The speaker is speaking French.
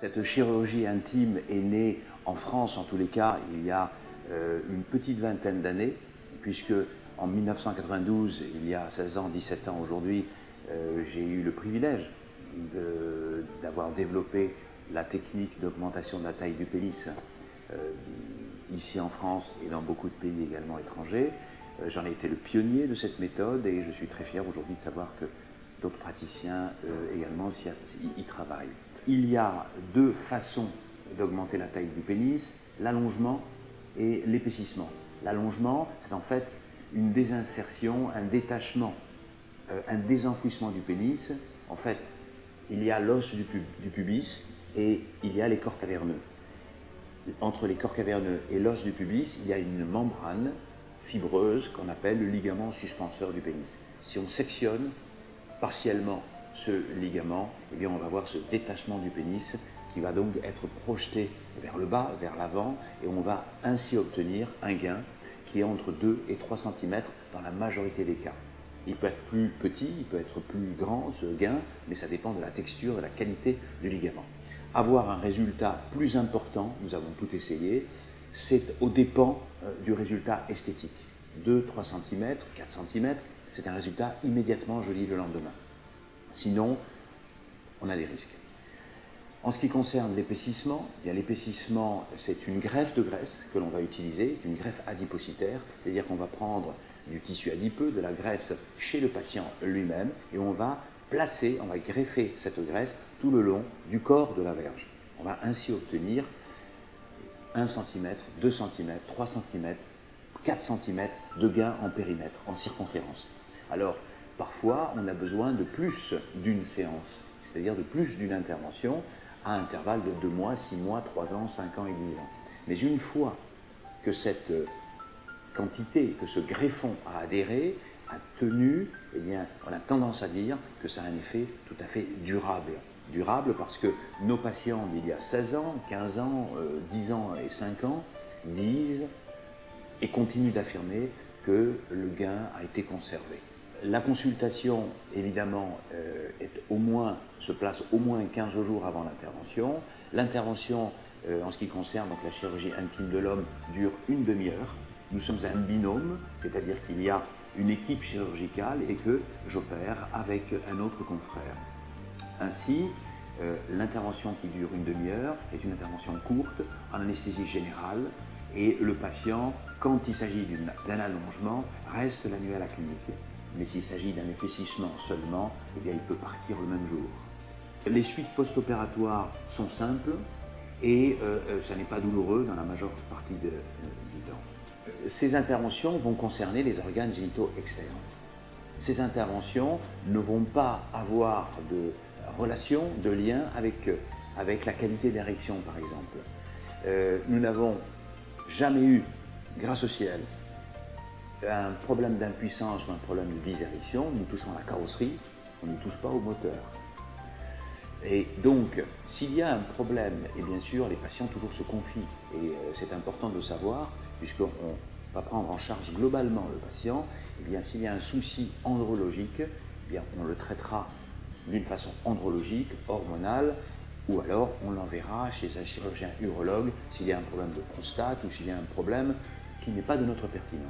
Cette chirurgie intime est née en France, en tous les cas, il y a une petite vingtaine d'années, puisque en 1992, il y a 16 ans, 17 ans aujourd'hui, j'ai eu le privilège d'avoir développé la technique d'augmentation de la taille du pénis ici en France et dans beaucoup de pays également étrangers. J'en ai été le pionnier de cette méthode et je suis très fier aujourd'hui de savoir que d'autres praticiens également y travaillent. Il y a deux façons d'augmenter la taille du pénis, l'allongement et l'épaississement. L'allongement, c'est en fait une désinsertion, un détachement, un désenfouissement du pénis. En fait, il y a l'os du pubis et il y a les corps caverneux. Entre les corps caverneux et l'os du pubis, il y a une membrane fibreuse qu'on appelle le ligament suspenseur du pénis. Si on sectionne partiellement ce ligament, eh bien on va voir ce détachement du pénis qui va donc être projeté vers le bas, vers l'avant, et on va ainsi obtenir un gain qui est entre 2 et 3 cm dans la majorité des cas. Il peut être plus petit, il peut être plus grand ce gain, mais ça dépend de la texture, de la qualité du ligament. Avoir un résultat plus important, nous avons tout essayé, c'est aux dépens du résultat esthétique. 2, 3 cm, 4 cm, c'est un résultat immédiatement joli le lendemain. Sinon, on a des risques. En ce qui concerne l'épaississement, l'épaississement, c'est une greffe de graisse que l'on va utiliser, une greffe adipocytaire, c'est-à-dire qu'on va prendre du tissu adipeux, de la graisse chez le patient lui-même, et on va placer, on va greffer cette graisse tout le long du corps de la verge. On va ainsi obtenir 1 cm, 2 cm, 3 cm, 4 cm de gain en périmètre, en circonférence. Alors, parfois, on a besoin de plus d'une séance, c'est-à-dire de plus d'une intervention, à intervalles de 2 mois, 6 mois, 3 ans, 5 ans et 10 ans. Mais une fois que cette quantité, que ce greffon a adhéré, a tenu, eh bien, on a tendance à dire que ça a un effet tout à fait durable. Durable parce que nos patients d'il y a 16 ans, 15 ans, 10 ans et 5 ans disent et continuent d'affirmer que le gain a été conservé. La consultation, évidemment, se place au moins 15 jours avant l'intervention. L'intervention, en ce qui concerne donc, la chirurgie intime de l'homme, dure une demi-heure. Nous sommes un binôme, c'est-à-dire qu'il y a une équipe chirurgicale et que j'opère avec un autre confrère. Ainsi, l'intervention qui dure une demi-heure est une intervention courte, en anesthésie générale, et le patient, quand il s'agit d'un allongement, reste la nuit à la clinique. Mais s'il s'agit d'un épaississement seulement, eh bien, il peut partir le même jour. Les suites post-opératoires sont simples et ça n'est pas douloureux dans la majeure partie du temps. Ces interventions vont concerner les organes génitaux externes. Ces interventions ne vont pas avoir de relation, de lien avec la qualité d'érection, par exemple. Nous n'avons jamais eu, grâce au ciel, un problème d'impuissance ou un problème de dysérection. Nous touchons à la carrosserie, on ne touche pas au moteur. Et donc, s'il y a un problème, et bien sûr, les patients toujours se confient, et c'est important de le savoir, puisqu'on va prendre en charge globalement le patient, et bien s'il y a un souci andrologique, eh bien on le traitera d'une façon andrologique, hormonale, ou alors on l'enverra chez un chirurgien urologue s'il y a un problème de prostate ou s'il y a un problème qui n'est pas de notre pertinence.